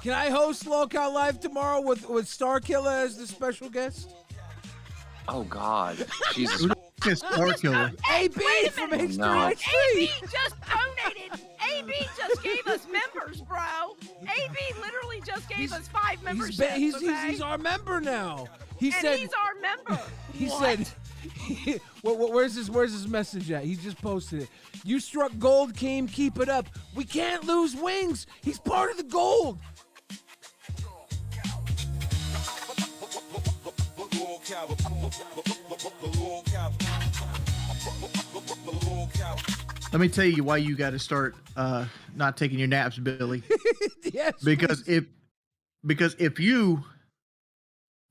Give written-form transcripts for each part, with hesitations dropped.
Can I host Lolcow Live tomorrow with Starkiller as the special guest? Oh God, Jesus! Starkiller. AB from H3H3. No. AB just donated. AB just gave us members, bro. AB literally just gave us 5 memberships. He's our member now. He said he's our member. He said, where's his message at? He just posted it. You struck gold, Keem. Keep it up. We can't lose Wings. He's part of the gold. Let me tell you why you got to start not taking your naps, Billy. Yes. Because if you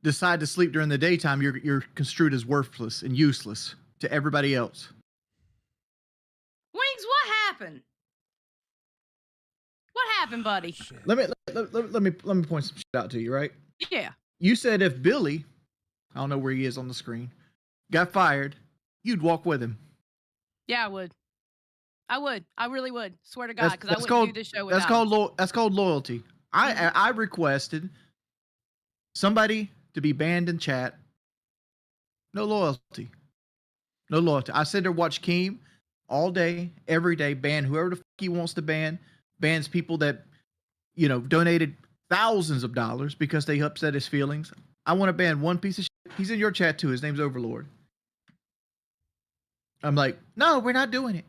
decide to sleep during the daytime, you're construed as worthless and useless to everybody else. Wings, what happened? What happened, buddy? Let me point some shit out to you, right? Yeah. You said if Billy, I don't know where he is on the screen, got fired, you'd walk with him. Yeah, I would. I really would. Swear to God, because I wouldn't do this show without That's called loyalty. I requested somebody to be banned in chat. No loyalty. No loyalty. I sit there watch Keem all day, every day, ban whoever the fuck he wants to ban, bans people that, donated thousands of dollars because they upset his feelings. I want to ban one piece of shit. He's in your chat too. His name's Overlord. I'm like, no, we're not doing it.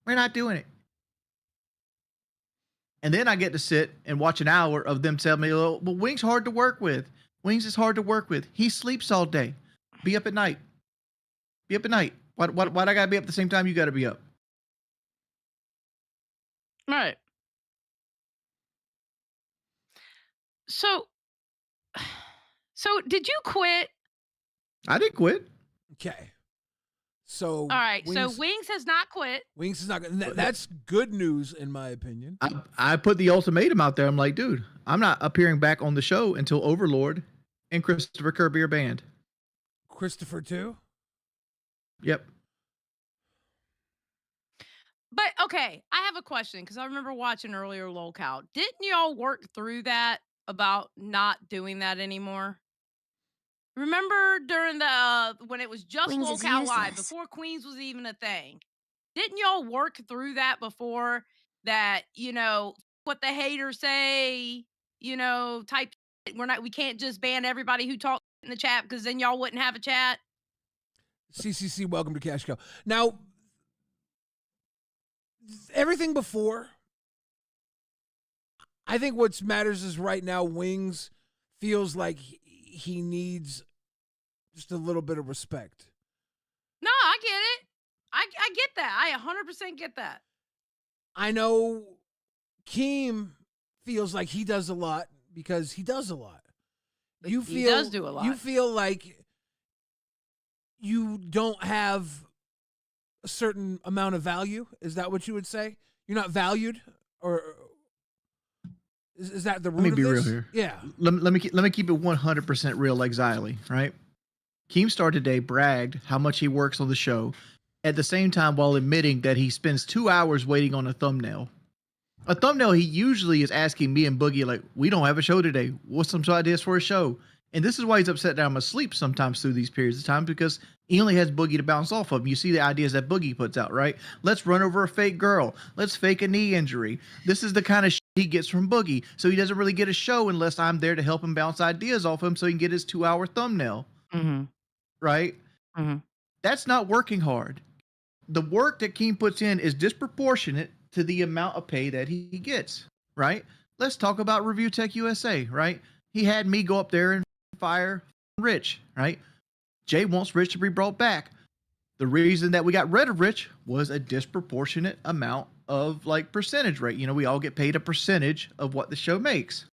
We're not doing it. And then I get to sit and watch an hour of them tell me, well, Wings hard to work with. Wings is hard to work with. He sleeps all day. Be up at night. Be up at night. Why I gotta be up at the same time you gotta be up? Right. So did you quit? I didn't quit. Okay. So all right. So Wings has not quit. Wings is not. That's good news, in my opinion. I put the ultimatum out there. I'm like, dude, I'm not appearing back on the show until Overlord and Christopher Kirby are banned. Christopher too? Yep. But okay, I have a question because I remember watching earlier Lolcow. Didn't y'all work through that about not doing that anymore? Remember during the when it was just Lolcow Live, before Queens was even a thing? Didn't y'all work through that before that, what the haters say, type we can't just ban everybody who talks in the chat because then y'all wouldn't have a chat? CCC, welcome to Cash Cow. Now, everything before, I think what matters is right now Wings feels like he needs just a little bit of respect. No, I get it. I get that. I 100% get that. I know Keem feels like he does a lot because he does a lot. He does do a lot. You feel like you don't have a certain amount of value. Is that what you would say? You're not valued, or is that the root Let me of be this? real here. Yeah. Let me keep it 100% real, like Xylee, right? Keemstar today bragged how much he works on the show, at the same time while admitting that he spends 2 hours waiting on a thumbnail. A thumbnail he usually is asking me and Boogie, like, we don't have a show today. What's some ideas for a show? And this is why he's upset that I'm asleep sometimes through these periods of time, because he only has Boogie to bounce off of. You see the ideas that Boogie puts out, right? Let's run over a fake girl. Let's fake a knee injury. This is the kind of shit he gets from Boogie. So he doesn't really get a show unless I'm there to help him bounce ideas off him so he can get his 2-hour thumbnail. Mm-hmm. Right? Mm-hmm. That's not working hard. The work that Keem puts in is disproportionate to the amount of pay that he gets, right? Let's talk about Review Tech USA, right? He had me go up there and fire Rich, right? Jay wants Rich to be brought back. The reason that we got rid of Rich was a disproportionate amount of percentage rate. We all get paid a percentage of what the show makes.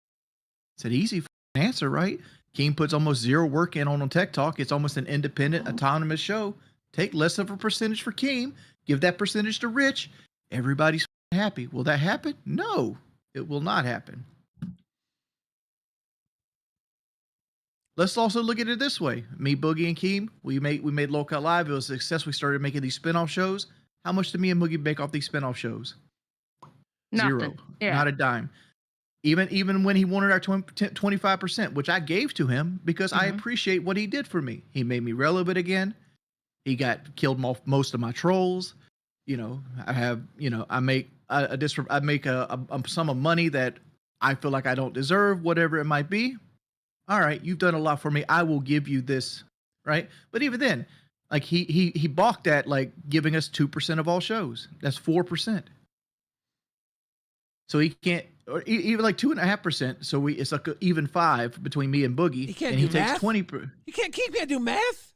It's an easy answer, right? Keem puts almost zero work in on Tech Talk. It's almost an independent, autonomous show. Take less of a percentage for Keem, give that percentage to Rich. Everybody's happy. Will that happen? No, it will not happen. Let's also look at it this way. Me, Boogie, and Keem, we made Lolcow Live. It was a success. We started making these spinoff shows. How much did me and Boogie make off these spinoff shows? Nothing. Zero. Yeah. Not a dime. Even when he wanted our 25%, which I gave to him because I appreciate what he did for me. He made me relevant again. He killed most of my trolls. You know, I make a sum of money that I feel like I don't deserve, whatever it might be. All right, you've done a lot for me. I will give you this, right? But even then, like he balked at like giving us 2% of all shows. That's 4%. So he can't, or even like 2.5%. So it's like a even 5 between me and Boogie. He can't and do he takes math? 20. You can't do math.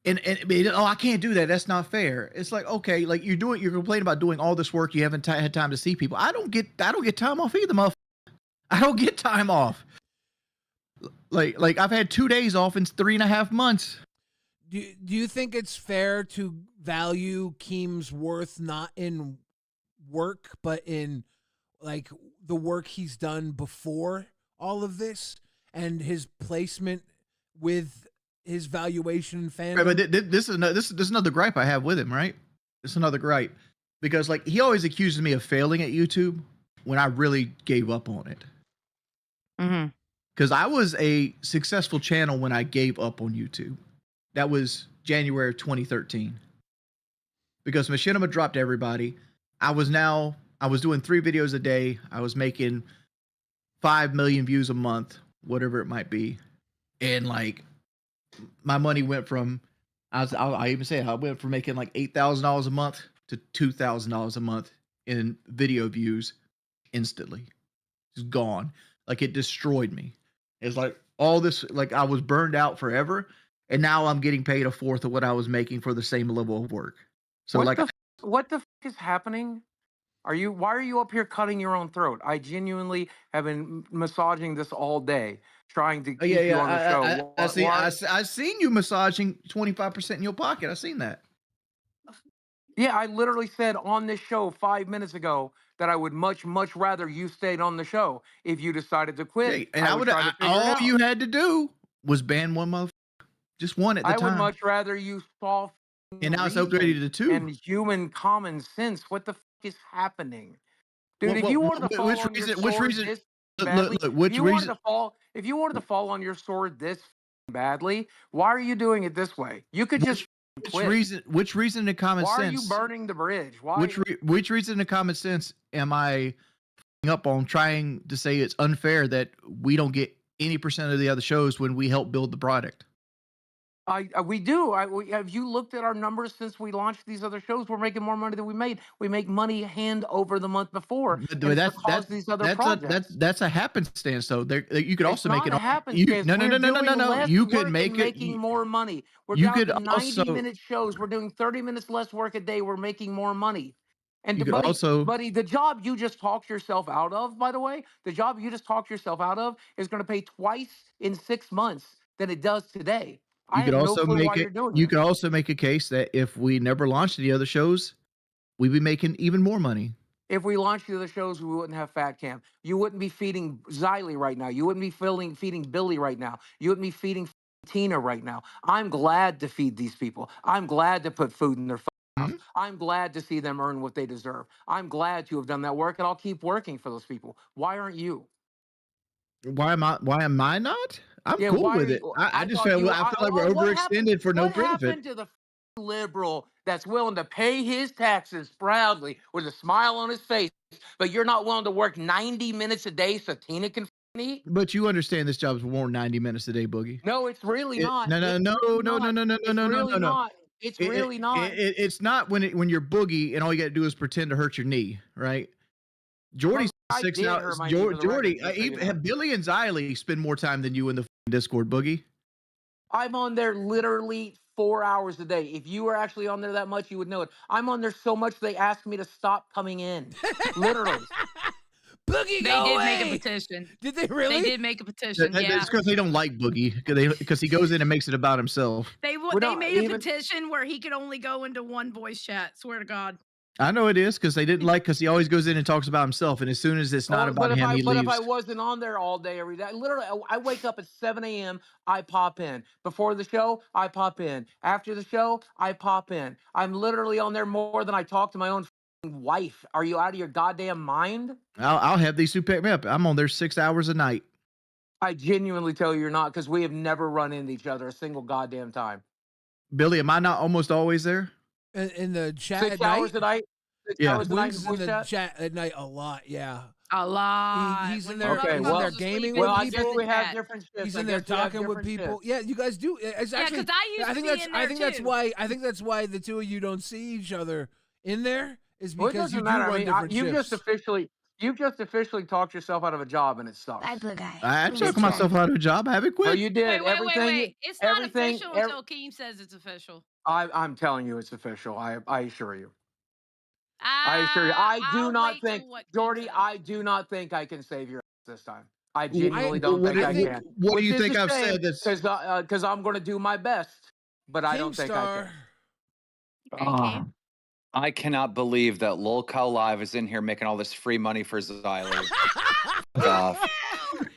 And I can't do that. That's not fair. It's like, okay, like you're complaining about doing all this work. You haven't had time to see people. I don't get time off either, motherfucker. I don't get time off. Like I've had 2 days off in 3.5 months. Do you think it's fair to value Keem's worth not in work, but in like the work he's done before all of this and his placement with his valuation fandom? Right, but this is another gripe I have with him, right? This is another gripe because like he always accuses me of failing at YouTube when I really gave up on it. Because I was a successful channel when I gave up on YouTube. That was January of 2013. Because Machinima dropped everybody. I was doing 3 videos a day. I was making 5 million views a month, whatever it might be. And like my money went from, I even say I went from making like $8,000 a month to $2,000 a month in video views instantly. It's gone. Like it destroyed me. It's like all this, like I was burned out forever. And now I'm getting paid 1/4 of what I was making for the same level of work. So What the is happening? Why are you up here cutting your own throat? I genuinely have been massaging this all day, trying to keep you on the show. I seen you massaging 25% in your pocket. I seen that. Yeah, I literally said on this show 5 minutes ago that I would much rather you stayed on the show. If you decided to quit, Okay, and I would try to figure it all out. you had to do was ban one motherfucker. Just one at the I time. would much rather you saw And now it's reason upgraded to 2. and human common sense. What the is happening? Dude, if you wanted to fall on your sword this badly, if you wanted to fall on your sword this badly, why are you doing it this way? You could just quit. Which reason in common sense? Why are you burning the bridge? Why? Which reason in common sense am I up on trying to say it's unfair that we don't get any percent of the other shows when we help build the product? We do. Have you looked at our numbers since we launched these other shows? We're making more money than we made. We make money hand over the month before. But that's a happenstance though. You could also make it. No. You could make it making more money. We're down to 90-minute shows. We're doing 30 minutes less work a day. We're making more money. And buddy, the job you just talked yourself out of, by the way, the job you just talked yourself out of is going to pay twice in 6 months than it does today. You could also make a case that if we never launched any other shows, we'd be making even more money. If we launched the other shows, we wouldn't have Fat Cam. You wouldn't be feeding Xylee right now. You wouldn't be feeding Billy right now. You wouldn't be feeding Tina right now. I'm glad to feed these people. I'm glad to put food in their mouth. I'm glad to see them earn what they deserve. I'm glad to have done that work, and I'll keep working for those people. Why aren't you? Why am I not? I'm cool with it. I just feel like we're overextended for no benefit. What happened to the liberal that's willing to pay his taxes proudly with a smile on his face, but you're not willing to work 90 minutes a day so Tina can eat? But you understand this job is more than 90 minutes a day, Boogie. No, it's really not. No. It's really not. It's not when you're Boogie and all you got to do is pretend to hurt your knee, right? Jordy's 6 hours. Jordy, Billy and Xylee spend more time than you in the Discord, Boogie. I'm on there literally 4 hours a day. If you were actually on there that much, you would know it. I'm on there so much they asked me to stop coming in. Literally. Boogie, they did make a petition. Did they really? They did make a petition. Yeah, it's because they don't like Boogie because he goes in and makes it about himself. They made a petition where he could only go into one voice chat. Swear to God. I know it is because they didn't like because he always goes in and talks about himself, and as soon as it's not about him, he leaves. But if I wasn't on there all day, every day, literally, I wake up at 7 a.m. I pop in. Before the show, I pop in. After the show, I pop in. I'm literally on there more than I talk to my own wife. Are you out of your goddamn mind? I'll have these two pick me up. I'm on there 6 hours a night. I genuinely tell you you're not, because we have never run into each other a single goddamn time. Billy, am I not almost always there? In the chat 6 at hours night? a night? 6 Yeah. hours a night Wings is in voice the chat? chat at night a lot, yeah. A lot. He's in When there. Okay, He's well- in there gaming Well, with I guess people. we have different shifts. He's I in there guess we have talking with different people. shifts. Yeah, you guys do. It's Yeah, actually. 'cause I used to be in there I think that's too. why. I think that's why the two of you don't see each other in there. Is Well, it because you doesn't do matter. run I mean, different you've shifts. just officially talked yourself out of a job, and it sucks. Bye, blue guy. I Please took turn. myself out of a job. I haven't No, quit. you did. Wait. It's not everything- official ev- until Keem says it's official. I'm telling you, it's official. I assure you. I assure you. I do I'll not wait till think, what Keem Jordy, says. I do not think I can save your ass this time. I genuinely don't What think do- I can. what do you think I've said that's Because I'm going to do my best, but I don't think I Keemstar. can. Okay, Keem. I cannot believe that LolCow Live is in here making all this free money for Xylee. Off. Ew!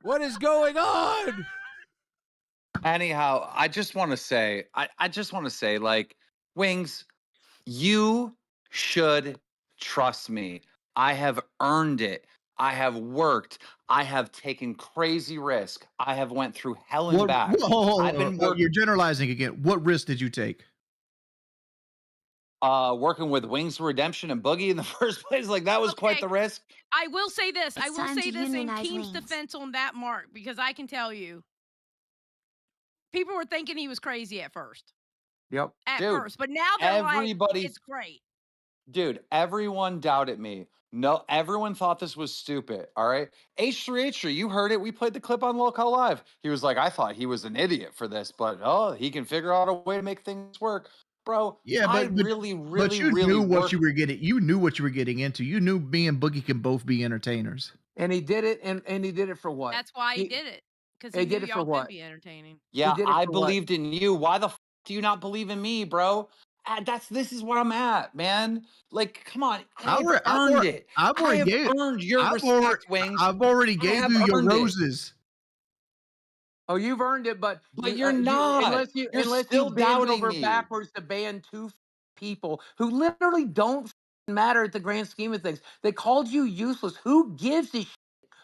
What is going on? Anyhow, I just want to say, like, Wings, you should trust me. I have earned it. I have worked. I have taken crazy risk. I have went through hell and back. I've been working. You're generalizing again. What risk did you take? Working with Wings Redemption and Boogie in the first place, like that was quite Okay. the risk. I will say this. It's time to in unionize Keem's wings. defense on that, Mark, because I can tell you, people were thinking he was crazy at first. Yep. First, but now they're like, everybody- it's great. Dude, everyone doubted me. No, everyone thought this was stupid. All right. H3, you heard it. We played the clip on LolCow Live. He was like, I thought he was an idiot for this, but he can figure out a way to make things work. Bro, Yeah, I but really you really knew what worked- you were getting. You knew what you were getting into. You knew me and Boogie can both be entertainers. And he did it, and he did it for what? That's why he did it. Because he he knew did it for y'all what? could be entertaining. Yeah, did it I for what? believed in you. Why the do you not believe in me, bro? This is where I'm at, man. Like, come on. I've earned it. I've I already have gave. earned your I've respect, already, Wings. I've already I gave have you your earned it. roses. Oh, you've earned it, but You're not. unless you still bend doubting over me. backwards to ban two people who literally don't matter at the grand scheme of things. They called you useless. Who gives a shit?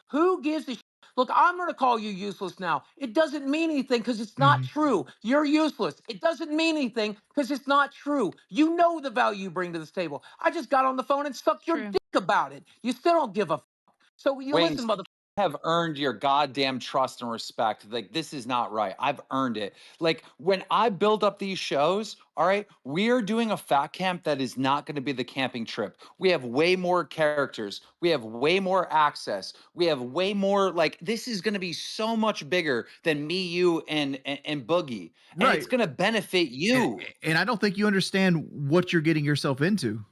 Who gives a shit? Look, I'm going to call you useless now. It doesn't mean anything because it's not true. You're useless. It doesn't mean anything because it's not true. You know the value you bring to this table. I just got on the phone and sucked your True. dick about it. You still don't give a fuck. So you Wings, listen, mother. have earned your goddamn trust and respect. Like, this is not right. I've earned it. Like, when I build up these shows, all right, we are doing a fat camp that is not going to be the camping trip. We have way more characters. We have way more access. We have way more, like, this is going to be so much bigger than me, you, and Boogie. And Right. it's going to benefit you. And I don't think you understand what you're getting yourself into.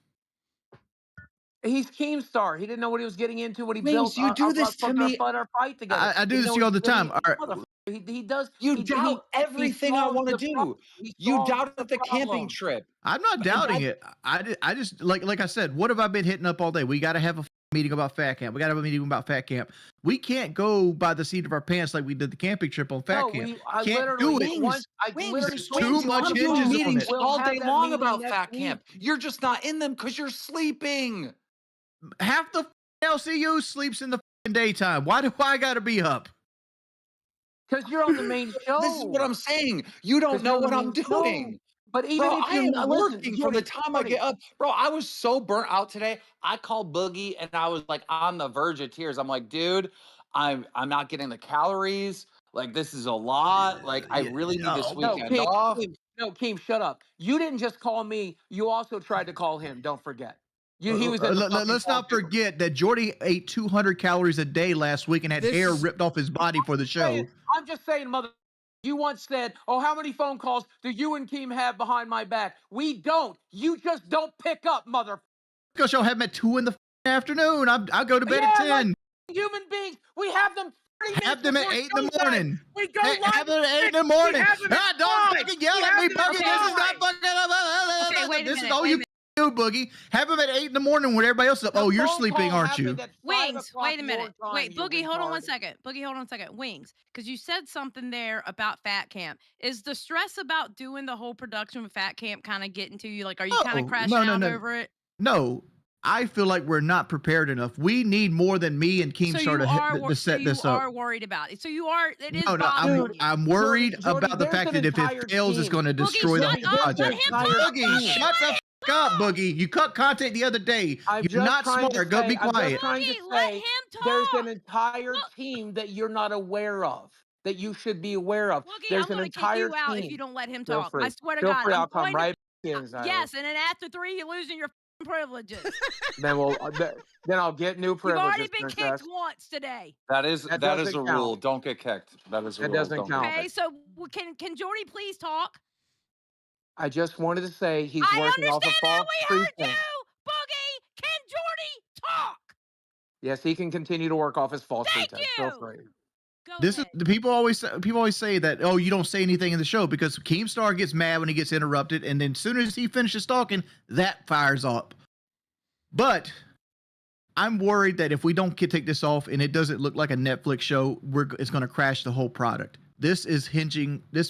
He's Keemstar. He didn't know what he was getting into. What he Wings, built. you do this to me. Our fight together. I do He this didn't to you know all the what he was time. getting All right. into. He does. You he doubt everything I solves want to the do. problem. He You solves doubted the camping problem. trip. I'm not doubting it. I just like I said, what have I been hitting up all day? We got to have a meeting about Fat Camp. We got to have a meeting about Fat Camp. We can't go by the seat of our pants like we did the camping trip on Fat Camp. I Can't do it. Wings, too much I'm hinges doing on meetings it. all day long about next Fat week. Camp. You're just not in them because you're sleeping. Half the LCU sleeps in the daytime. Why do I got to be up? Because you're on the main show. This is what I'm saying. You don't 'Cause know you're what on I'm the main show. doing. But even Bro, if I you're am not working from the time I Jordy, get up. Bro, I was so burnt out today. I called Boogie and I was like on the verge of tears. I'm like, dude, I'm not getting the calories. Like, this is a lot. Like, I really need this weekend off. Keem, shut up. You didn't just call me. You also tried to call him. Don't forget. He was in the Let's not fucking forget that Jordy ate 200 calories a day last week and had This hair is- ripped off his body for the show. I'm just saying, mother. You once said, "Oh, how many phone calls do you and Keem have behind my back?" We don't. You just don't pick up, mother. Because y'all have them at 2 in the afternoon. I'll go to bed at 10. Like human beings, we have them. 30 Have them at minutes 8 in the before morning. showtime. We go Hey, live. have them at 8 in the We morning. have them at Don't 5. fucking yell We at have me, them at Boogie. This is not 5. fucking. Okay, wait a This is minute, all wait a you minute. Boogie. Have him at 8 in the morning when everybody else is up. The Oh, you're phone sleeping, call aren't you? happened at 5 Wings, o'clock wait a your minute. time, Wait, you Boogie, hold on one retard. second. Boogie, hold on a second. Wings, because you said something there about Fat Camp. Is the stress about doing the whole production of Fat Camp kind of getting to you? Like, are you kind of Oh, crashing no, no, out no. over it? No, I feel like we're not prepared enough. We need more than me and So Keemstar you are to set this up. worried about it. So you are. It is No, no, bothering Dude, you. I'm worried Jordy, about the there's fact an that if it entire fails, it's team. going to Boogie, destroy the shut whole up. Let project. him talk. Boogie, shut the up, Boogie. You cut content the other day. I'm You're just not trying to smart. Go say, be I'm just quiet. trying to Boogie, let say, him there's an talk. entire Look, team that you're not aware of, that you should be aware of. Boogie, There's I'm an going to kick entire you out if team. you don't let him Feel talk. free. I swear to Feel God, free. I'm I'll come going to. right back in, Zyler. Yes, and then after 3, you're losing your privileges. Then then I'll get new You've already privileges, been princess. kicked once today. That is That a doesn't rule. count. Don't get kicked. That is a That rule. doesn't Don't count. get Okay, kicked. so can Jordy please talk? I just wanted to say he's I working off a understand that. false We heard pretense. you, Boogie. Can Jordy talk? Yes, he can continue to work off his false Thank pretense. Feel you. free. Go This ahead. is the people always say that, oh, you don't say anything in the show, because Keemstar gets mad when he gets interrupted, and then as soon as he finishes talking, that fires up. But I'm worried that if we don't take this off and it doesn't look like a Netflix show, it's going to crash the whole product. This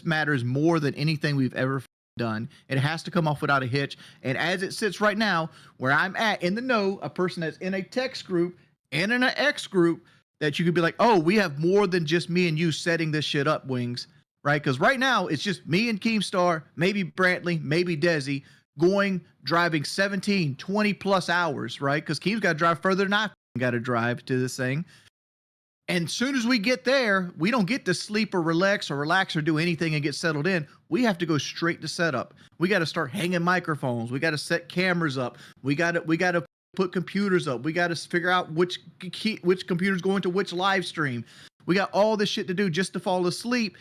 matters more than anything we've ever done. It has to come off without a hitch. And as it sits right now, where I'm at in the know, a person that's in a text group and in an X group, that you could be like, oh, we have more than just me and you setting this shit up, Wings, right? Because right now it's just me and Keemstar, maybe Brantley, maybe Desi, driving 17, 20 plus hours, right? Because Keem's got to drive further than I got to drive to this thing. And as soon as we get there, we don't get to sleep or relax or do anything and get settled in. We have to go straight to setup. We got to start hanging microphones. We got to set cameras up. We got to put computers up. We got to figure out which computer's going to which live stream. We got all this shit to do just to fall asleep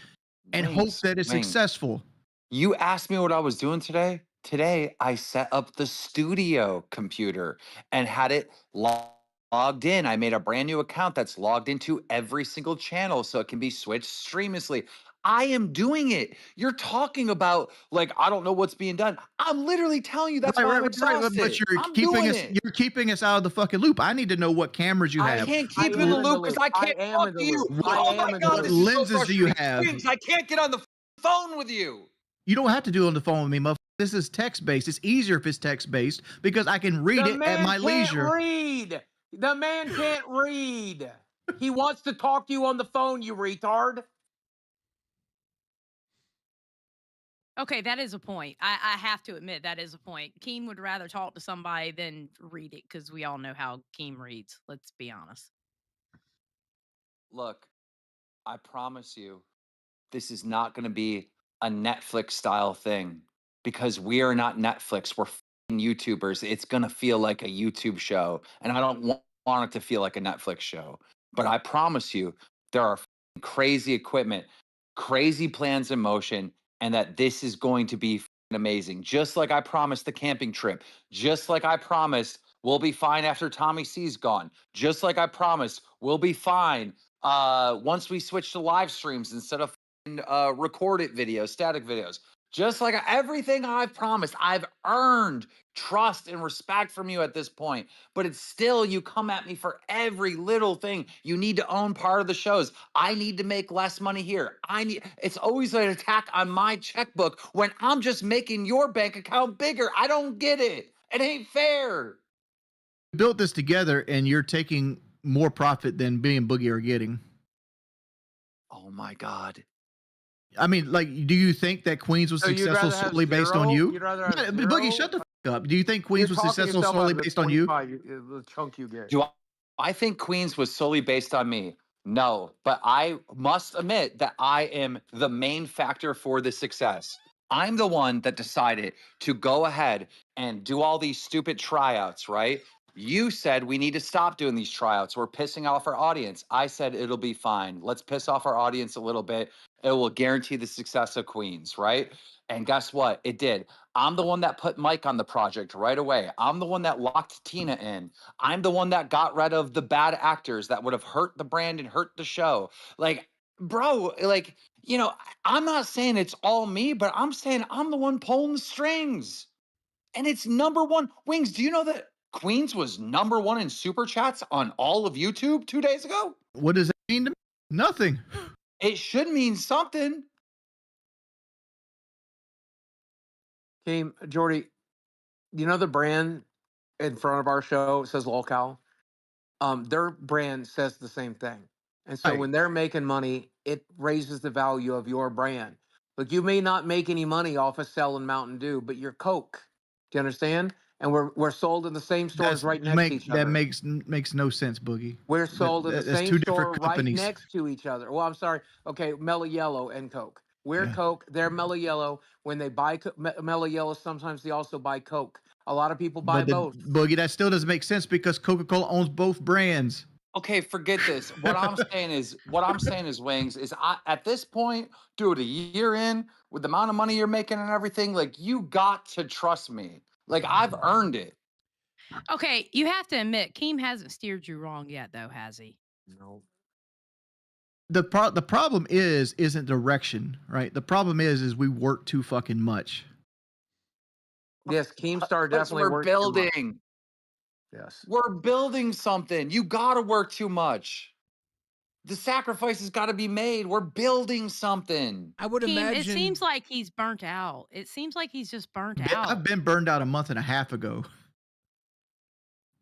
and hope that it's successful. You asked me what I was doing today. Today, I set up the studio computer and had it logged in. I made a brand new account that's logged into every single channel so it can be switched streamlessly. I am doing it. You're talking about, like, I don't know what's being done. I'm literally telling you that's why I'm exhausted. But I'm doing it. you're keeping us out of the fucking loop. I need to know what cameras you I have. can't keep I you in the am in the loop because loop. I can't I am talk in to the you. loop. I Oh am my in the God, loop. this is so lenses do you frustrating. have? Wings, I can't get on the phone with you. You don't have to do it on the phone with me, motherfucker. This is text-based. It's easier if it's text-based because I can read it at my leisure. Read. The man can't read. He wants to talk to you on the phone, you retard. Okay, that is a point. I have to admit that is a point. Keem would rather talk to somebody than read it because we all know how Keem reads. Let's be honest. Look, I promise you, this is not going to be a Netflix style thing because we are not Netflix. We're YouTubers. It's going to feel like a YouTube show. And I don't want it to feel like a Netflix show. But I promise you, there are crazy equipment, crazy plans in motion, and that this is going to be amazing. Just like I promised the camping trip, just like I promised we'll be fine after Tommy C's gone, just like I promised we'll be fine once we switch to live streams instead of recorded videos, static videos. Just like everything I've promised, I've earned trust and respect from you at this point. But it's still, you come at me for every little thing. You need to own part of the shows. I need to make less money here. It's always an attack on my checkbook when I'm just making your bank account bigger. I don't get it. It ain't fair. We built this together and you're taking more profit than me and Boogie are getting. Oh my God. I mean, like, do you think that Queens was successful solely based on you? You'd rather have Boogie, shut the fuck up. Do you think Queens was successful solely based on you? The chunk you get. Do I think Queens was solely based on me? No, but I must admit that I am the main factor for the success. I'm the one that decided to go ahead and do all these stupid tryouts, right? You said we need to stop doing these tryouts. We're pissing off our audience. I said it'll be fine. Let's piss off our audience a little bit. It will guarantee the success of Queens, right? And guess what? It did. I'm the one that put Mike on the project right away. I'm the one that locked Tina in. I'm the one that got rid of the bad actors that would have hurt the brand and hurt the show. Like, bro, like, I'm not saying it's all me, but I'm saying I'm the one pulling the strings. and it's #1. Wings, do you know that Queens was #1 in super chats on all of YouTube 2 days ago? What does that mean to me? Nothing. It should mean something. Keem, Jordy, you know the brand in front of our show says Lolcow? Their brand says the same thing. And so Right. when they're making money, it raises the value of your brand. Look, you may not make any money off of selling Mountain Dew, but you're Coke. Do you understand? And we're sold in the same stores right next to each other. That makes no sense, Boogie. We're sold in the That's same two store different companies. right next to each other. Well, I'm sorry. Okay, Mellow Yellow and Coke. We're Yeah. Coke. They're Mellow Yellow. When they buy Mellow Yellow, sometimes they also buy Coke. A lot of people buy both. Boogie, that still doesn't make sense because Coca-Cola owns both brands. Okay, forget this. What I'm saying is, Wings, is at this point, dude, a year in, with the amount of money you're making and everything, like, you got to trust me. Like, I've earned it. Okay, you have to admit, Keem hasn't steered you wrong yet, though, has he? No. The problem isn't direction, right? The problem is we work too fucking much. Yes, Keemstar definitely We're works too much. building. Yes. We're building something. You got to work too much. The sacrifice has got to be made. We're building something. I would Keem, imagine. it seems like he's burnt out. It seems like he's just burnt out. I've been burned out a month and a half ago.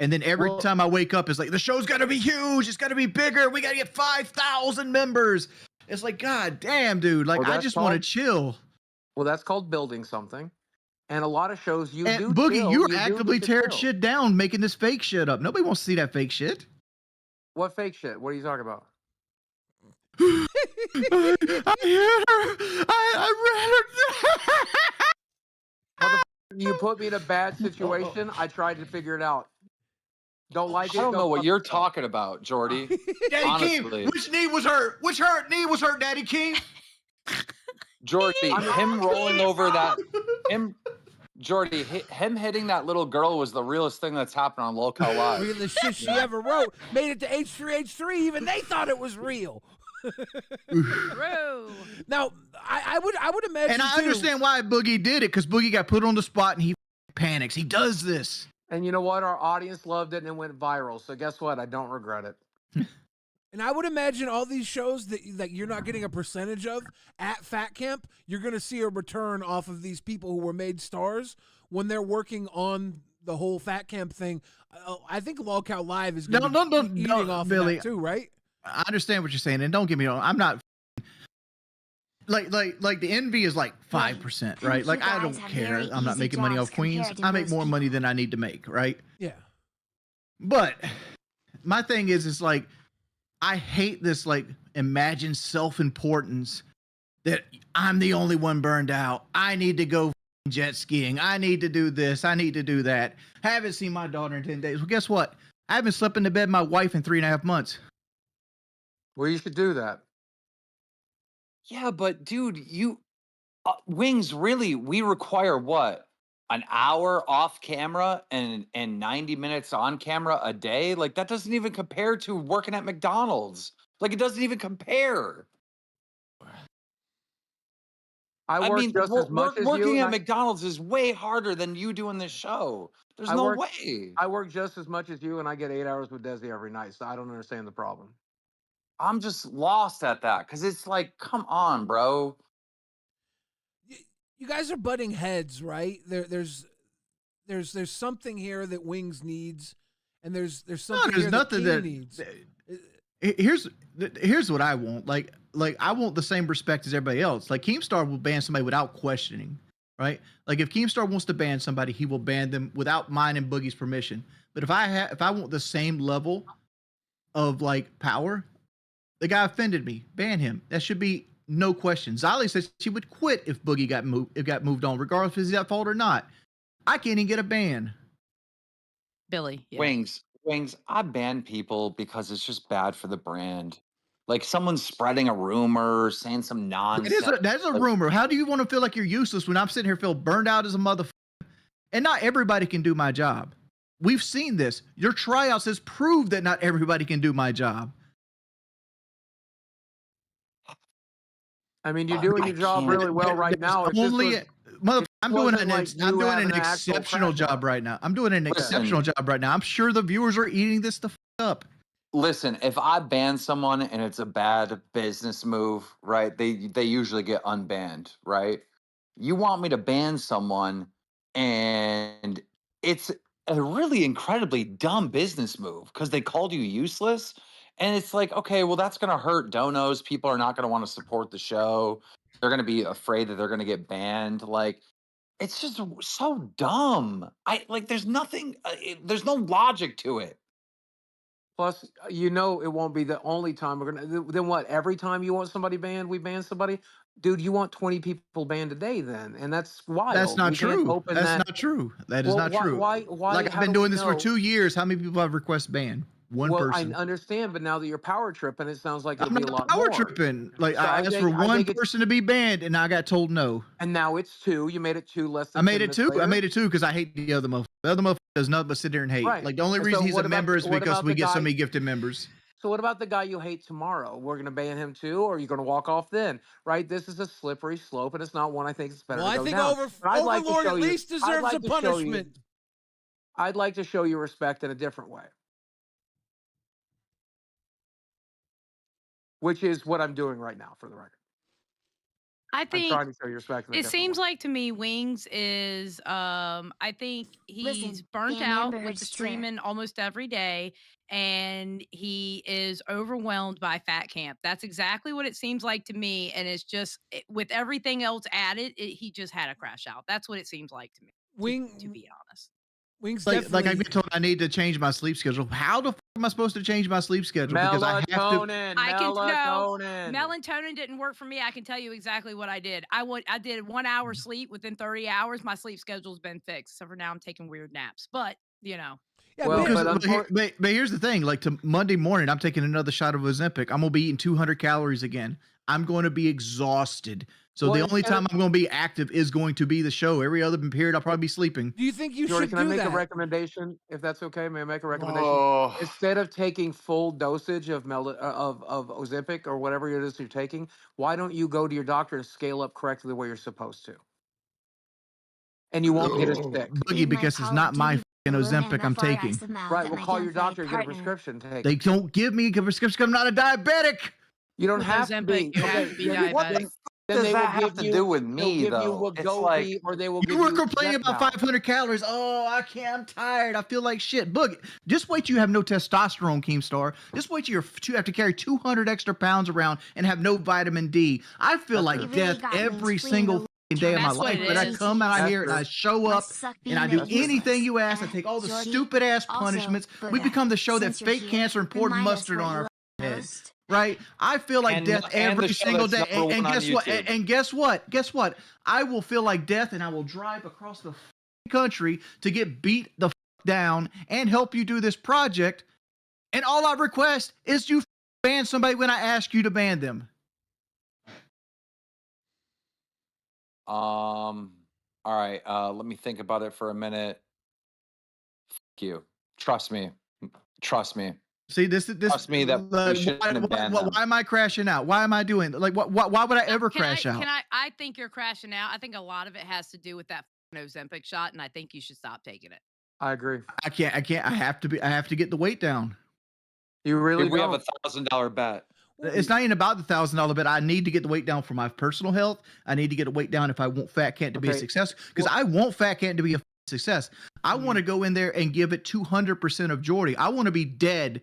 And then every time I wake up, it's like, the show's got to be huge. It's got to be bigger. We got to get 5,000 members. It's like, God damn, dude. Like, I just want to chill. Well, that's called building something. And a lot of shows you do. Boogie, you're actively tearing shit down, making this fake shit up. Nobody wants to see that fake shit. What fake shit? What are you talking about? I hit her. I ran her. You put me in a bad situation. I tried to figure it out. Don't like it. I don't know what you're talking about, Jordy. Daddy Honestly. Keem, which knee was hurt? Which knee was hurt, Daddy Keem? Jordy, him rolling over that, Jordy, him hitting that little girl was the realest thing that's happened on Lolcow Live. Realest shit she ever wrote. Made it to H3H3. Even they thought it was real. True. Now, I would imagine. And I understand why Boogie did it, because Boogie got put on the spot and he panics. He does this. And you know what? Our audience loved it and it went viral. So guess what? I don't regret it. And I would imagine all these shows that you're not getting a percentage of at Fat Camp, you're going to see a return off of these people who were made stars when they're working on the whole Fat Camp thing. I think Lolcow Live is going to be eating off Billy, of that too, right? I understand what you're saying, and don't get me wrong. I'm not like the envy is like 5%, right? Like, I don't care. I'm not making money off Queens. I make more money than I need to make, right? Yeah. But my thing is like, I hate this like imagined self-importance that I'm the only one burned out. I need to go jet skiing. I need to do this. I need to do that. Haven't seen my daughter in 10 days. Well, guess what? I haven't slept in the bed with my wife in 3.5 months. Well, you should do that. Yeah, but dude, Wings, really, we require what? An hour off camera and 90 minutes on camera a day? Like, that doesn't even compare to working at McDonald's. Like, it doesn't even compare. I mean, just as much as working you, at McDonald's is way harder than you doing this show. There's no way. I work just as much as you, and I get 8 hours with Desi every night, so I don't understand the problem. I'm just lost at that because it's like, come on, bro. You guys are butting heads, right? There's something here that Wings needs, and there's something here nothing that Keem needs. Here's what I want. Like I want the same respect as everybody else. Like, Keemstar will ban somebody without questioning, right? Like, if Keemstar wants to ban somebody, he will ban them without mine and Boogie's permission. But if I want the same level of like power, the guy offended me, ban him. That should be no question. Zali says she would quit if Boogie got moved on, regardless if he's at fault or not. I can't even get a ban. Billy. Yeah. Wings, I ban people because it's just bad for the brand. Like, someone's spreading a rumor, saying some nonsense. That's a rumor. How do you want to feel like you're useless when I'm sitting here feel burned out as a motherfucker? And not everybody can do my job. We've seen this. Your tryouts has proved that not everybody can do my job. I mean, you're doing your job really well right now. It's Only motherfucker I'm doing wasn't like I'm you doing having an an actual exceptional crash out. job right now. I'm doing an exceptional job right now. I'm sure the viewers are eating this the f up. Listen, if I ban someone and it's a bad business move, right? They usually get unbanned, right? You want me to ban someone and it's a really incredibly dumb business move because they called you useless. And it's like, okay, well, that's going to hurt donos. People are not going to want to support the show. They're going to be afraid that they're going to get banned. Like, it's just so dumb. There's nothing, there's no logic to it. Plus, you know, it won't be the only time we're gonna. Then what? Every time you want somebody banned, we ban somebody. Dude, you want 20 people banned a day then, and that's wild. That's not We can't true. open That's that. not true. That is Well, not true. Why? Like I've how been do we doing this for know? 2 years. How many people have request ban? One Well, person. I understand, but now that you're power tripping, it sounds like it'll I'm be a not lot power more. tripping. Like So I asked for one think it's, person to be banned, and I got told no. and now it's 2. You made it 2 less than I made 10 it minutes 2. I later? made it 2 because I hate the other motherfucker. The other motherfucker does nothing but sit there and hate. Right. Like the only And reason so he's what a about member the- is what because about we the get so guy- many gifted members. So what about the guy you hate tomorrow? We're going to ban him too, or are you going to walk off then? Right? This is a slippery slope, and it's not one I think it's better Well, to I go think down. But I'd like to Overlord show at you- least I'd deserves like a to show you- punishment. I'd like to show you respect in a different way, which is what I'm doing right now, for the record. I I'm think trying to show you respect in a it different seems way. like to me Wings is I think he's Listen, burnt the out number with the is clear. streaming almost every day, and he is overwhelmed by Fat Camp. That's exactly what it seems like to me, and it's just with everything else added, he just had a crash out. That's what it seems like to me. To be honest. Wings Like definitely. I've been told I need to change my sleep schedule. How the f am I supposed to change my sleep schedule? Because I have to. Melatonin. I can Melatonin. Melatonin didn't work for me. I can tell you exactly what I did. I did 1 hour sleep within 30 hours. My sleep schedule's been fixed. So for now, I'm taking weird naps. But yeah, Well, but here's the thing. Like to Monday morning, I'm taking another shot of Ozempic. I'm gonna be eating 200 calories again. I'm going to be exhausted. So Well, the only instead time I'm going to be active is going to be the show. Every other period, I'll probably be sleeping. do you think you Jordy, should can I do make that? a recommendation, if that's okay? May I make a recommendation? Oh, Instead of taking full dosage of of Ozempic or whatever it is you're taking, why don't you go to your doctor and scale up correctly the way you're supposed to? And you won't get as sick. Boogie, because it's not my fucking Ozempic I'm taking. Right, well, call your doctor and get a prescription to take. They don't give me a prescription. I'm not a diabetic. You don't With have to be. Ozempic, you have to be then- what diabetic. the then does they that will have give to you- do with they'll me, give you though? It's Wegovy, like or they will You give were you complaining about Zepbound. 500 calories. Oh, I can't. I'm tired. I feel like shit. Boogie, just wait till you have no testosterone, Keemstar. Just wait till you have to carry 200 extra pounds around and have no vitamin D. I feel like You really death got me every spleen single the- day of my That's what life. it But I is. come out That's here and I true. show My up suck and I being do that useless. anything you ask. I take all the Jordy, stupid ass also, punishments. We Booga, become the show that since you're fake here, cancer and poured remind us mustard what on you our head. lost. Right? I feel like And death the every show single day. that's number And one on guess what? YouTube. And guess what? Guess what? I will feel like death and I will drive across the country to get beat the down and help you do this project. And all I request is you ban somebody when I ask you to ban them. all right. Let me think about it for a minute. Fuck you. Trust me. Trust me. See, this. Trust me that we shouldn't have banned them. why am I crashing out? Why am I doing like why would I ever Can crash out? I think you're crashing out. I think a lot of it has to do with that Ozempic shot, and I think you should stop taking it. I agree. I can't. I have to get the weight down. You really We have don't. $1,000 bet. It's not even about the $1,000 bet. I need to get the weight down for my personal health. I need to get the weight down if I want Fat Cat to be a Okay. success. Because I want Fat Cat to be a success. I want to go in there and give it 200% of Jordy. I want to be dead.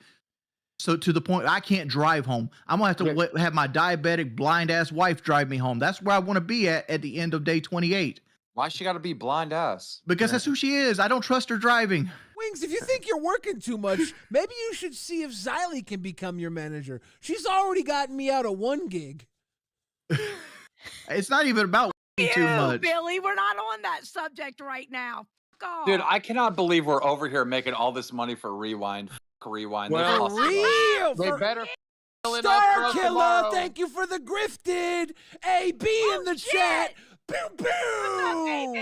So to the point I can't drive home. I'm gonna have to have my diabetic blind ass wife drive me home. That's where I want to be at the end of day 28. Why she got to be blind ass? Because that's who she is. I don't trust her driving. Wings, if you think you're working too much, maybe you should see if Xylee can become your manager. She's already gotten me out of 1 gig. It's not even about too much. Billy, we're not on that subject right now. Fuck off. Dude, I cannot believe we're over here making all this money for Rewind. Rewind. They Well, cost For real. They for better fill it up for Star us Killer, tomorrow. thank you for the grifted. AB in the chat. Boom, boom.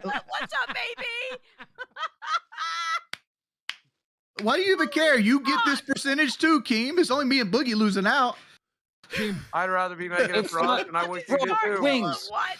What's up, baby? Why do you even care? You get this percentage too, Keem. It's only me and Boogie losing out. I'd rather be making it It's for us, not- and I wish you did too. Wings. What?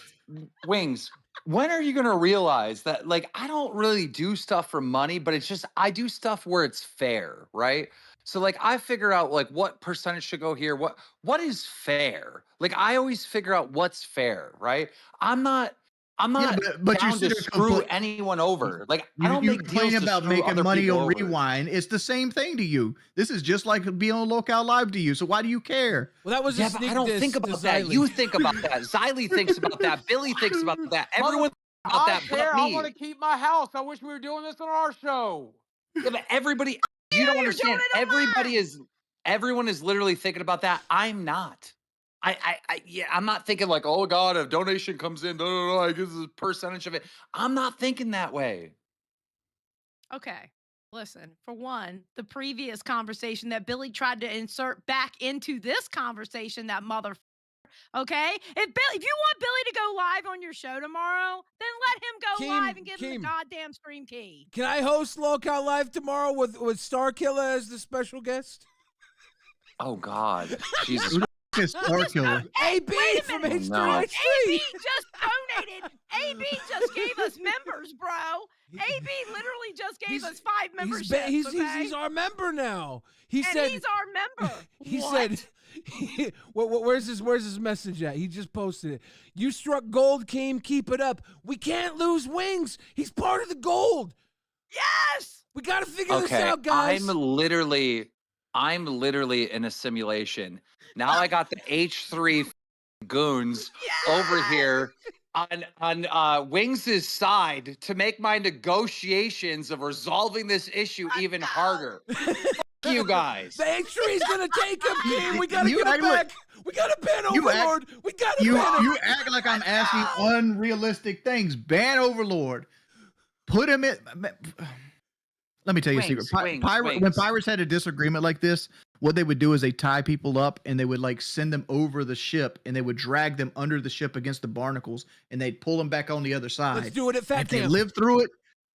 Wings. when are you going to realize that, like, I don't really do stuff for money, but it's just I do stuff where it's fair, right? So like I figure out like what percentage should go here, what is fair. Like I always figure out what's fair, right? I'm not I'm Yeah, not but you down sit to there screw anyone over. Like I don't you make complain deals to about screw making other money people on over. Rewind. It's the same thing to you. This is just like being on Lolcow Live to you. So why do you care? Well, that was a Yeah, but sneak I don't diss think to about that. Xylee. You think about that. Xylee thinks about that. Billy thinks about that. Everyone thinks about I that but care. I me. want to keep my house. I wish we were doing this on our show. Yeah, but everybody, you don't You're doing understand. it on Everyone is literally thinking about that. I'm not. Yeah, I'm not thinking like, oh God, if donation comes in, I guess a percentage of it. I'm not thinking that way. Okay. Listen, for one, the previous conversation that Billy tried to insert back into this conversation, that mother. Okay, if you want Billy to go live on your show tomorrow, then let him go live and give him the goddamn stream key. Can I host Lolcow Live tomorrow with Starkiller as the special guest? Oh God, Jesus. Star Killer. AB from H3H3. AB just donated. AB just gave us members, bro. AB literally just gave us 5 memberships. He's our member now. He said he's our member. He said, where's his message at? He just posted it. You struck gold, Keem. Keep it up. We can't lose Wings. He's part of the gold. Yes. We got to figure this out, guys. I'm literally in a simulation. Now I got the H3 goons over here on Wings' side to make my negotiations of resolving this issue even harder. Fuck you guys. The H3 is gonna take him, Keem. We gotta get him act back. We gotta ban Overlord. We gotta You ban him. you act like I'm asking unrealistic things. Ban Overlord. Put him in. Let me tell you a secret. When pirates had a disagreement like this, what they would do is they tie people up and they would like send them over the ship and they would drag them under the ship against the barnacles and they'd pull them back on the other side. Let's do it at Fat If Camp. they live through it,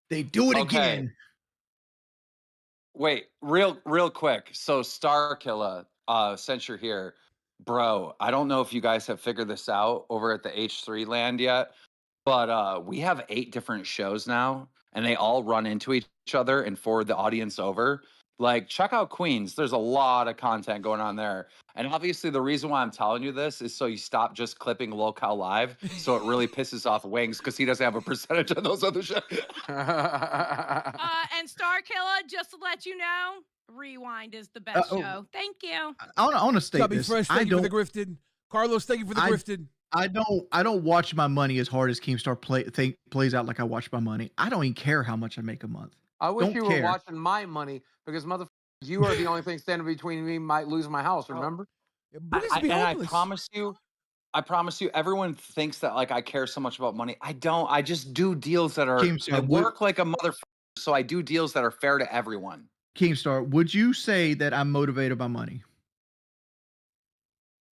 they do it again. Wait, real quick. So Starkiller, since you're here, bro, I don't know if you guys have figured this out over at the H3 land yet, but we have 8 different shows now, and they all run into each other and forward the audience over. Like, check out Queens. There's a lot of content going on there. And obviously, the reason why I'm telling you this is so you stop just clipping Lolcow Live, so it really pisses off Wings because he doesn't have a percentage of those other shows. And Starkiller, just to let you know, Rewind is the best show. Thank you. I want to state Chubby this. Fresh, thank you for the grifted. Carlos, thank you for the grifted. I don't watch my money as hard as Keemstar plays out like I watch my money. I don't even care how much I make a month. I wish you were watching my money because motherfucker, you are the only thing standing between me and might lose my house. Remember? I promise you, everyone thinks that like I care so much about money. I don't. I just do deals that are Keemstar, work like a motherfucker. So I do deals that are fair to everyone. Keemstar, would you say that I'm motivated by money?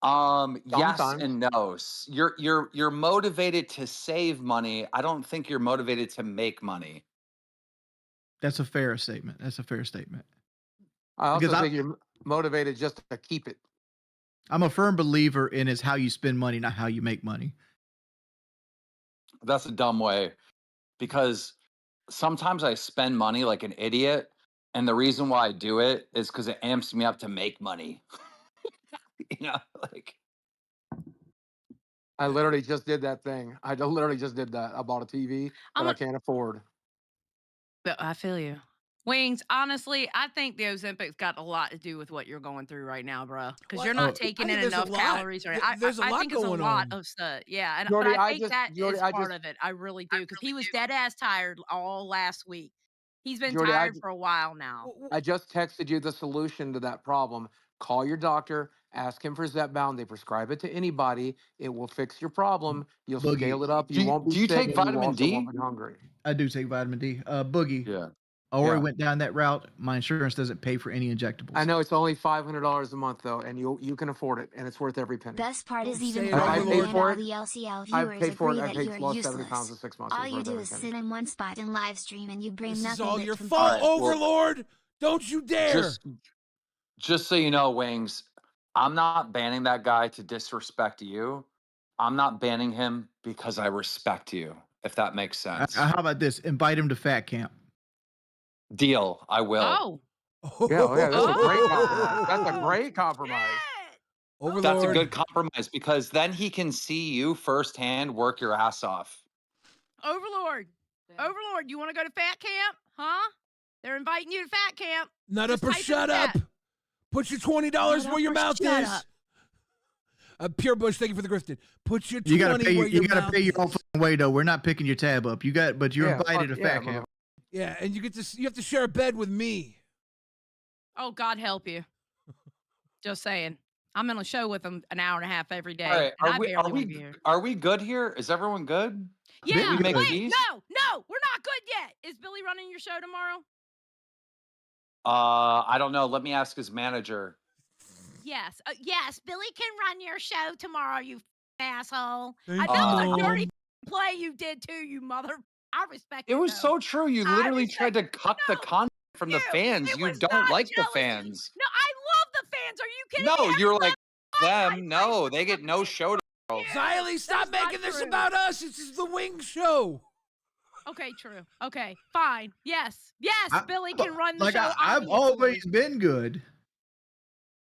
Yes and no. You're motivated to save money. I don't think you're motivated to make money. That's a fair statement. I also think you're motivated just to keep it. I'm a firm believer in it's how you spend money, not how you make money. That's a dumb way, because sometimes I spend money like an idiot, and the reason why I do it is because it amps me up to make money. You know, like I literally just did that thing. I literally just did that. I bought a TV that I can't afford. I feel you. Wings, honestly, I think the Ozempic's got a lot to do with what you're going through right now, bro. Because you're not taking in enough calories. Right? There's a lot think it's a going lot on. of stuff. Yeah, and Jordy, but I think that is part of it. I really do. Because he was dead ass tired all last week. He's been Jordy, tired for a while now. I just texted you the solution to that problem. Call your doctor, ask him for Zepbound. They prescribe it to anybody. It will fix your problem. You'll scale it up. You won't be do you sick, take and vitamin you also D? won't be hungry. I do take vitamin D. Boogie. Yeah. I already went down that route. My insurance doesn't pay for any injectables. I know it's only $500 a month though, and you can afford it, and it's worth every penny. Best part is even it, more I than paid that for all it. the LCL I viewers paid for agree it. I that paid you're lost 70 pounds in useless. 6 months. All It's you worth do every is penny. sit in one spot and live stream, and you bring This is nothing all but your complaints. fault, All right, well, Overlord. Don't you dare. Just so you know, Wings, I'm not banning that guy to disrespect you. I'm not banning him because I respect you. if that makes sense. How about this? Invite him to Fat Camp. Deal. I will. Oh. Yeah, that's a great compromise. That's a Oh, great compromise. shit. Overlord. That's a good compromise because then he can see you firsthand work your ass off. Overlord. Overlord, you want to go to Fat Camp? Huh? They're inviting you to Fat Camp. Nut Just up or type in shut chat. up. Put your $20 Nut where up your or mouth shut is. up. Pure Bush, thank you for the grifted. Put your 20 You gotta pay. where your You gotta mouth pay your own is. fucking way though. We're not picking your tab up. But you're Yeah, invited to fuck yeah, Fat Camp. Yeah, and you have to share a bed with me. Oh, God help you. Just saying. I'm in a show with them an hour and a half every day. All right. and I Are we barely want to be here. are we good here? Is everyone good? Yeah, good. wait, peace? no, we're not good yet. Is Billy running your show tomorrow? I don't know. Let me ask his manager. Yes, Billy can run your show tomorrow, you asshole. Thank I know you, it's a dirty Mom. play you did too, you mother. I respect It it. was though. so true. You I literally tried to respect- cut the No, content from the fans. It You was don't not like the jealousy. fans. No, I love the fans. Are you kidding No, me? you're like I them. No, they get no show tomorrow. Xylee, stop That's not making this true. about us. This is the Wing Show. Okay, true. Okay, fine. Yes, Billy can run the Like show. I've obviously. always been good.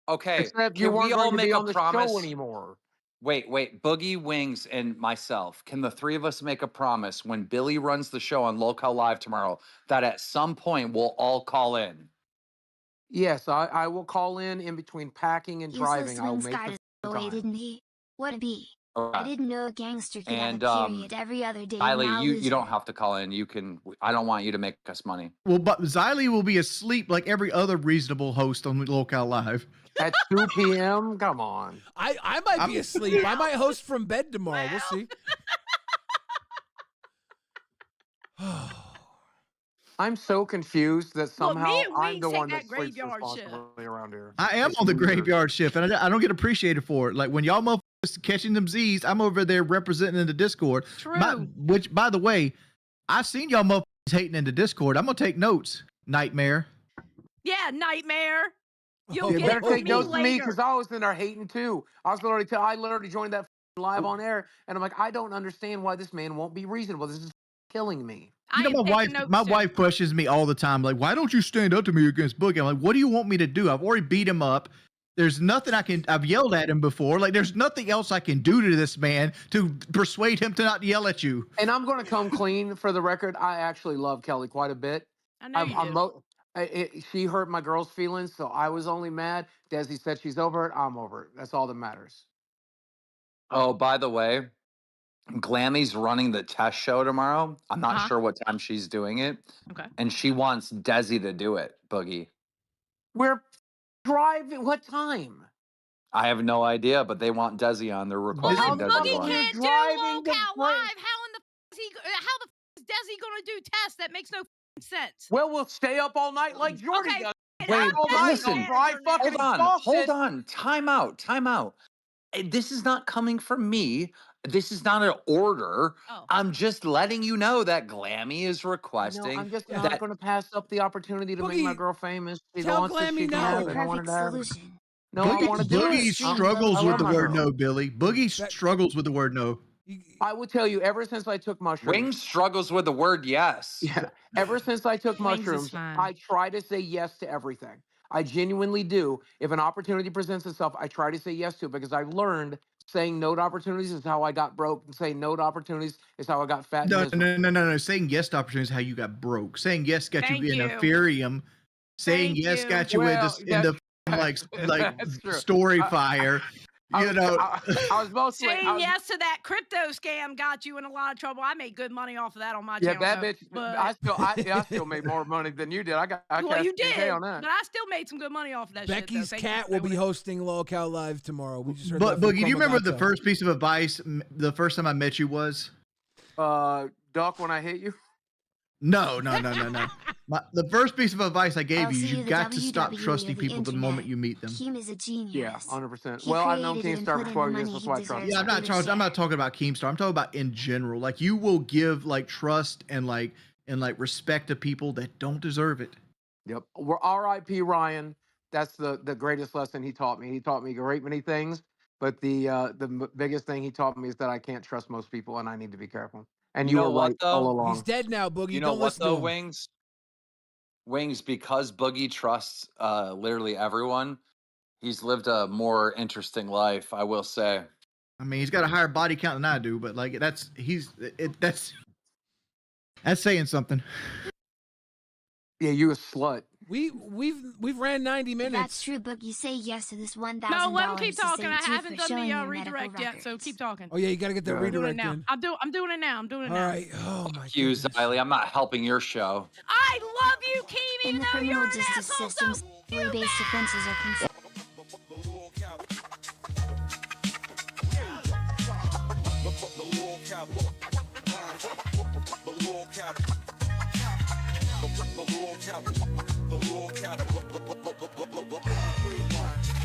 Okay, Except you can weren't we all going to make be a on the promise? show anymore. Wait, Boogie, Wings, and myself. Can the three of us make a promise when Billy runs the show on Local Live tomorrow that at some point we'll all call in? Yes, I will call in between packing and driving. Useless I'll Wings make got the his away, time. didn't he? What a bee. I Okay. didn't know a gangster could And have a period every other day. Riley, now you loser. don't have to call in. You can. I don't want you to make us money. Well, but Xylee will be asleep like every other reasonable host on Local Live. At 2 p.m.? Come on. I might be asleep. I might host from bed tomorrow. We'll see. I'm so confused that Look, me somehow and I'm Wings the take one that that sleeps graveyard shift. responsibly around here. I am It's on the weird. graveyard shift, and I don't get appreciated for it. Like when y'all motherfuckers catching them Z's, I'm over there representing in the Discord. True. Which, by the way, I've seen y'all motherfuckers hating in the Discord. I'm gonna take notes. Nightmare. Yeah, Nightmare. You'll You get better it from take me notes to me later. because I was in there hating too. I literally joined that live on air, and I'm like, I don't understand why this man won't be reasonable. This is killing me. You know, my wife questions me all the time, like, why don't you stand up to me against Boogie? I'm like, what do you want me to do? I've already beat him up. There's nothing I've yelled at him before. Like, there's nothing else I can do to this man to persuade him to not yell at you. And I'm going to come clean for the record. I actually love Kelly quite a bit. I know you do. She hurt my girl's feelings, so I was only mad. Desi said she's over it. I'm over it. That's all that matters. Oh, by the way, Glammy's running the test show tomorrow. I'm not sure what time she's doing it. Okay. And she wants Desi to do it, Boogie. We're driving. What time? I have no idea, but they want Desi on. They're requesting how Desi the fuck to Boogie go on. can't do driving to Local break- Live. How the is Desi gonna do tests? That makes no sense. Well, we'll stay up all night like Jordy Okay, does. and Wait, I'm all Desi's night. listen. I'll drive manager now. fucking Hold exhausted. on. Time out. This is not coming from me. This is not an order. Oh. I'm just letting you know that Glammy is No, requesting I'm just that. not going to pass up the opportunity to make my Boogie, girl famous. She tell wants it, Glammy she can no. have The it. I want perfect it to have it. solution. No, I want to do Boogie it. struggles I with love the my word girl. no, Billy. Boogie struggles with the word no. I will tell you, ever since I took mushrooms, Wings struggles with the word yes. yeah, ever since I took Wings is mushrooms, fine. I try to say yes to everything. I genuinely do. If an opportunity presents itself, I try to say yes to it because I've learned saying no to opportunities is how I got broke, and saying no to opportunities is how I got fat and No, miserable. no. Saying yes to opportunities is how you got broke. Saying yes got Thank you in you. Ethereum. Saying Thank yes you. got you Well, in the like that's true. story fire. I You was, know, I was mostly. Saying yes to that crypto scam got you in a lot of trouble. I made good money off of that on my Yeah, channel. that though, bitch. But I still made more money than you did. I well, cashed you 10K did, on that. but I still made some good money off of that Becky's shit. cat will be hosting Local Live tomorrow. We just heard but that from Boogie, do you remember the Chromagato. first piece of advice the first time I met you was? Duck when I hit you. No. The first piece of advice I gave I'll you see is you you the got to stop WWE trusting of the people the moment internet. you meet them. Keem is a genius. Yeah, 100%. He Well, I've known created and Keemstar put for 12 in the years. money That's he why I trust deserves. him. I'm not talking about Keemstar. I'm talking about in general. Like you will give like trust and like respect to people that don't deserve it. Yep. We're R.I.P. Ryan. That's the greatest lesson he taught me. He taught me a great many things, but the biggest thing he taught me is that I can't trust most people and I need to be careful. And You you know were what, right though? all along. He's dead now, Boogie. You know Don't what listen though, to him. Wings? Wings, because Boogie trusts literally everyone, he's lived a more interesting life, I will say. I mean, he's got a higher body count than I do, but like that's saying something. Yeah, you a slut. We've ran 90 If minutes. that's true, Boogie, say yes to this $1,000 No, let him keep to talking. I St. Jude haven't for done showing the your medical redirect yet, so records. keep talking. Oh yeah, you got to get the Yeah. I'm doing it redirect now. in. I'm doing it now. I'm doing it All now. right. Oh my Fuck you, goodness. Xylee. I'm not helping your show. I love you, Keem, In even the though you're criminal an justice asshole. system, So sexually-based offenses are considered. The